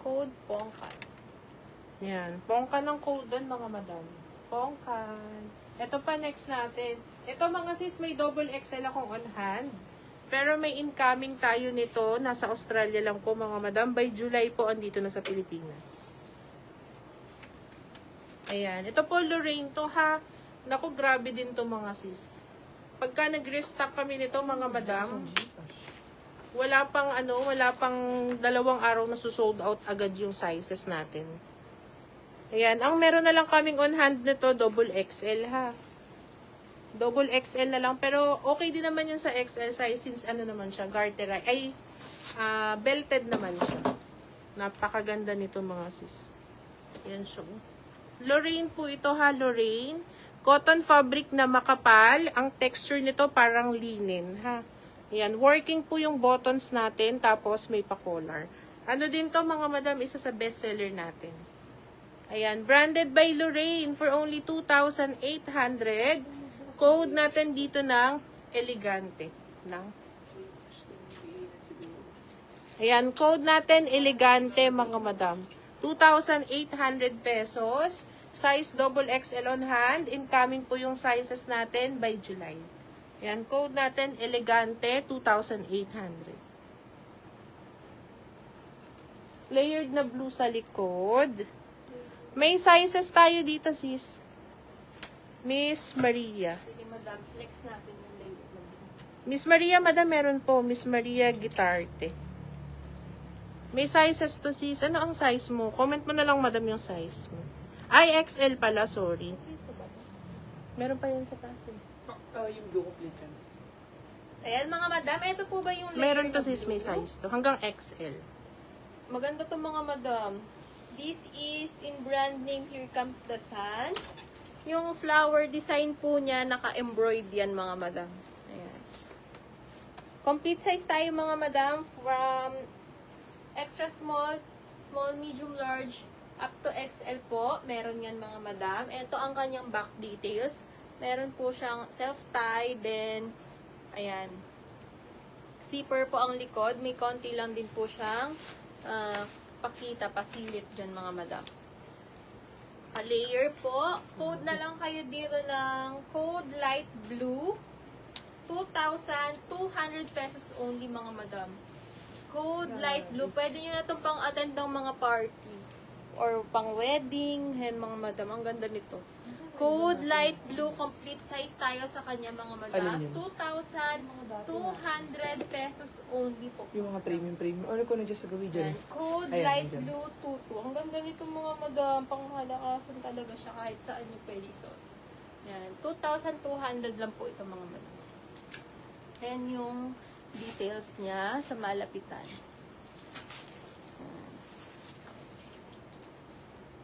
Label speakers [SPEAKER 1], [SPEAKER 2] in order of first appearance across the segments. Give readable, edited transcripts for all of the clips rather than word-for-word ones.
[SPEAKER 1] Code Pongkan.
[SPEAKER 2] Yan. Pongkan ng code doon, mga madam. Pongkan. Ito pa next natin. Ito mga sis, may double XL akong on hand. Pero may incoming tayo nito. Nasa Australia lang po, mga madam. By July po, andito na sa Pilipinas. Ayan. Ito po, Lorraine to, ha. Naku, grabe din to, mga sis. Pagka nag-restock kami nito, mga madam, wala pang 2 araw na sold out agad yung sizes natin. Ayan, ang meron na lang kaming on hand nito, double XL, ha. Double XL na lang, pero okay din naman yun sa XL size since naman siya, garterized, belted naman siya. Napakaganda nito, mga sis. Ayan siya. Lorraine po ito, ha, Lorraine. Cotton fabric na makapal. Ang texture nito parang linen, ha. Ayan, working po yung buttons natin, tapos may pa-collar. Ano din to, mga madam, isa sa bestseller natin. Ayan, branded by Lorraine for only 2,800. Code natin dito ng elegante. Ayan, code natin elegante, mga madam. 2,800 pesos. Size double XL on hand. Incoming po yung sizes natin by July. Yan, code natin, elegante, 2,800. Layered na blue sa likod. May sizes tayo dito, sis. Miss Maria.
[SPEAKER 1] Sige, madam. Flex natin yung layer.
[SPEAKER 2] Miss Maria, madam, meron po. Miss Maria Gitarte. May sizes to, sis. Ano ang size mo? Comment mo na lang, madam, yung size mo. Ay, XL pala, sorry. Meron pa yan sa taas, eh.
[SPEAKER 3] Yung blue complete yan.
[SPEAKER 1] Ayan, mga madam. Ito po ba yung layer?
[SPEAKER 2] Meron to,
[SPEAKER 1] na
[SPEAKER 2] sis, may
[SPEAKER 1] blue?
[SPEAKER 2] size to. Hanggang XL.
[SPEAKER 1] Maganda to, mga madam. This is in brand name Here Comes the Sun. Yung flower design po niya, naka-embroid yan, mga madam. Ayan. Complete size tayo, mga madam. From extra small, small, medium, large, up to XL po. Meron yan, mga madam. Ito ang kanyang back details. Meron po siyang self-tie, then, ayan. Zipper po ang likod. May konti lang din po siyang pakita, pasilip dyan, mga madam. Layer po. Code na lang kayo dito ng code light blue. 2,200 pesos only, mga madam. Code light blue. Pwede nyo na itong pang-attend ng mga party. Or pang-wedding. Hen, mga madam. Ang ganda nito. Code light blue. Complete size tayo sa kanya, mga madam.
[SPEAKER 3] Alin yun?
[SPEAKER 1] 2,200 pesos only po.
[SPEAKER 3] Yung mga premium. Ano ko na dyan sa gawin dyan?
[SPEAKER 1] Yan. Code
[SPEAKER 3] Ayan,
[SPEAKER 1] light
[SPEAKER 3] nandyan.
[SPEAKER 1] blue 22. Ang ganda nito, mga madam. Panghalakasan talaga siya kahit saan nyo pwede isuot. Yan. 2,200 lang po ito, mga madam. Ayan yung details niya sa malapitan. Yan.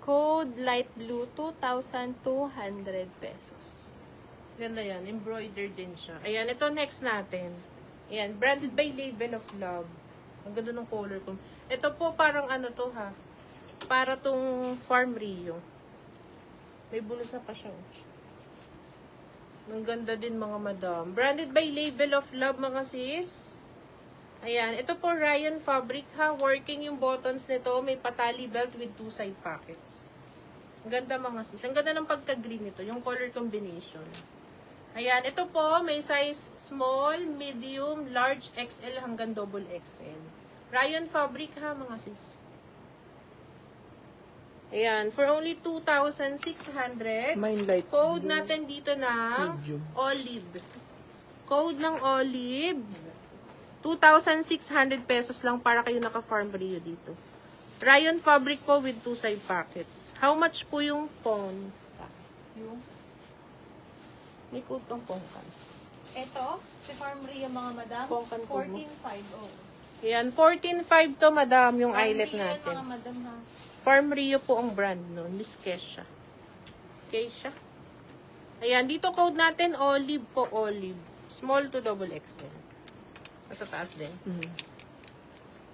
[SPEAKER 1] Code light blue 2,200 pesos.
[SPEAKER 2] Ganda yan. Embroidered din siya. Ayan, ito next natin. Ayan, branded by Label of Love. Ang ganda ng color ko. Ito po parang ano to, ha. Para tong Farm Rio. May bulusa pa siya. Ang ganda din, mga madam. Branded by Label of Love, mga sis. Ayan, ito po Ryan fabric, ha. Working yung buttons nito. May patali belt with 2 side pockets. Ang ganda, mga sis. Ang ganda ng pagka-green nito. Yung color combination. Ayan, ito po, may size small, medium, large, XL hanggang double XL. Ryan fabric, ha, mga sis. Ayan, for only 2,600.
[SPEAKER 3] Mine light
[SPEAKER 2] Code
[SPEAKER 3] blue,
[SPEAKER 2] natin dito ng
[SPEAKER 3] medium.
[SPEAKER 2] olive. Code ng olive. 2,600 pesos lang para kayo naka-farm Rio dito. Ryan fabric po with 2 side pockets. How much po yung phone?
[SPEAKER 1] Yung
[SPEAKER 2] May code tong pongkan.
[SPEAKER 1] ito, si Farm Rio, mga madam.
[SPEAKER 2] Pongkan code mo.
[SPEAKER 1] 14,500.
[SPEAKER 2] Ayan, 14,500 to, madam, yung
[SPEAKER 1] Farm
[SPEAKER 2] eyelet
[SPEAKER 1] Rio yan,
[SPEAKER 2] natin.
[SPEAKER 1] mga madam, ha.
[SPEAKER 2] Farm Rio po ang brand nun. Miss Kesha. Kesha. Ayan, dito code natin, olive po, olive. Small to double XL. Nasa taas din.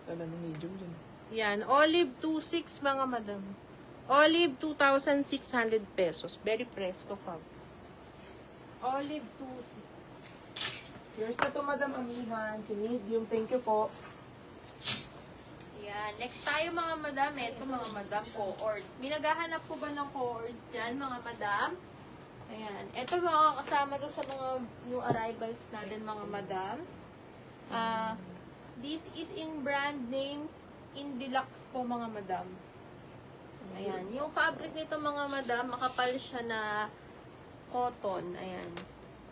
[SPEAKER 3] Ano na medium dyan.
[SPEAKER 2] Yan, olive 2,600 mga madam. Olive 2,600 pesos. Very fresco fab. Olive 2,600.
[SPEAKER 3] Yours na to, Madam Amihan. Si medium. Thank you po.
[SPEAKER 1] Ayan. Next tayo mga madam. Ito mga madam, cohorts. May naghahanap po ba ng cohorts dyan mga madam? Ayan. Ito mga kasama to sa mga new arrivals natin mga madam. This is in brand name in deluxe po mga madam. Ayan. Yung fabric nito mga madam, makapal siya na cotton. Ayan.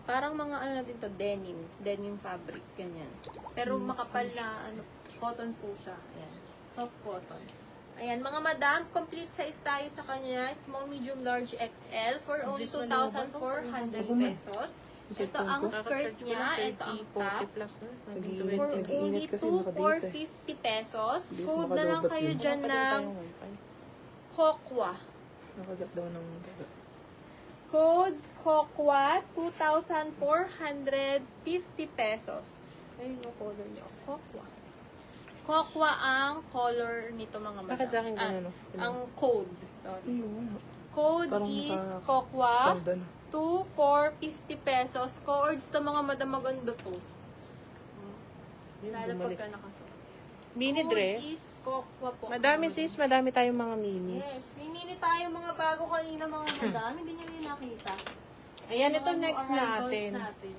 [SPEAKER 1] Parang mga ano na din to, denim. Denim fabric. Ganyan. Pero makapal na cotton po siya. Ayan. Soft cotton. Ayan, mga madam, complete size tayo sa kanya. Small, medium, large, XL for only 2,400 pesos. Ito ang skirt niya. Ito ang top. For only 2,450 pesos. Code na lang kayo dyan ng Kokwa.
[SPEAKER 3] Nakagat daw ng dagat.
[SPEAKER 1] Code Kokwa, 2,450 pesos. Ayun yung color niya. Kokwa. Kokwa ang color nito mga madam.
[SPEAKER 2] Bakit sa akin ganun, no?
[SPEAKER 1] Ang code. Sorry.
[SPEAKER 3] Ayun.
[SPEAKER 1] Code
[SPEAKER 3] Parang
[SPEAKER 1] is
[SPEAKER 3] naka-
[SPEAKER 1] Kokwa,
[SPEAKER 3] Stand na.
[SPEAKER 1] 2,450 pesos. Coords to mga madam, maganda to. Lalo pagka nakasuot.
[SPEAKER 2] Mini
[SPEAKER 1] Code
[SPEAKER 2] dress.
[SPEAKER 1] is Kokwa po.
[SPEAKER 2] Madami sis, madami tayong mga
[SPEAKER 1] Yes.
[SPEAKER 2] minis.
[SPEAKER 1] May mini tayo mga bago kanina mga madam. Hindi nyo rin nakita.
[SPEAKER 2] Ayan, ito
[SPEAKER 1] Mga
[SPEAKER 2] next
[SPEAKER 1] arrivals
[SPEAKER 2] natin.
[SPEAKER 1] natin.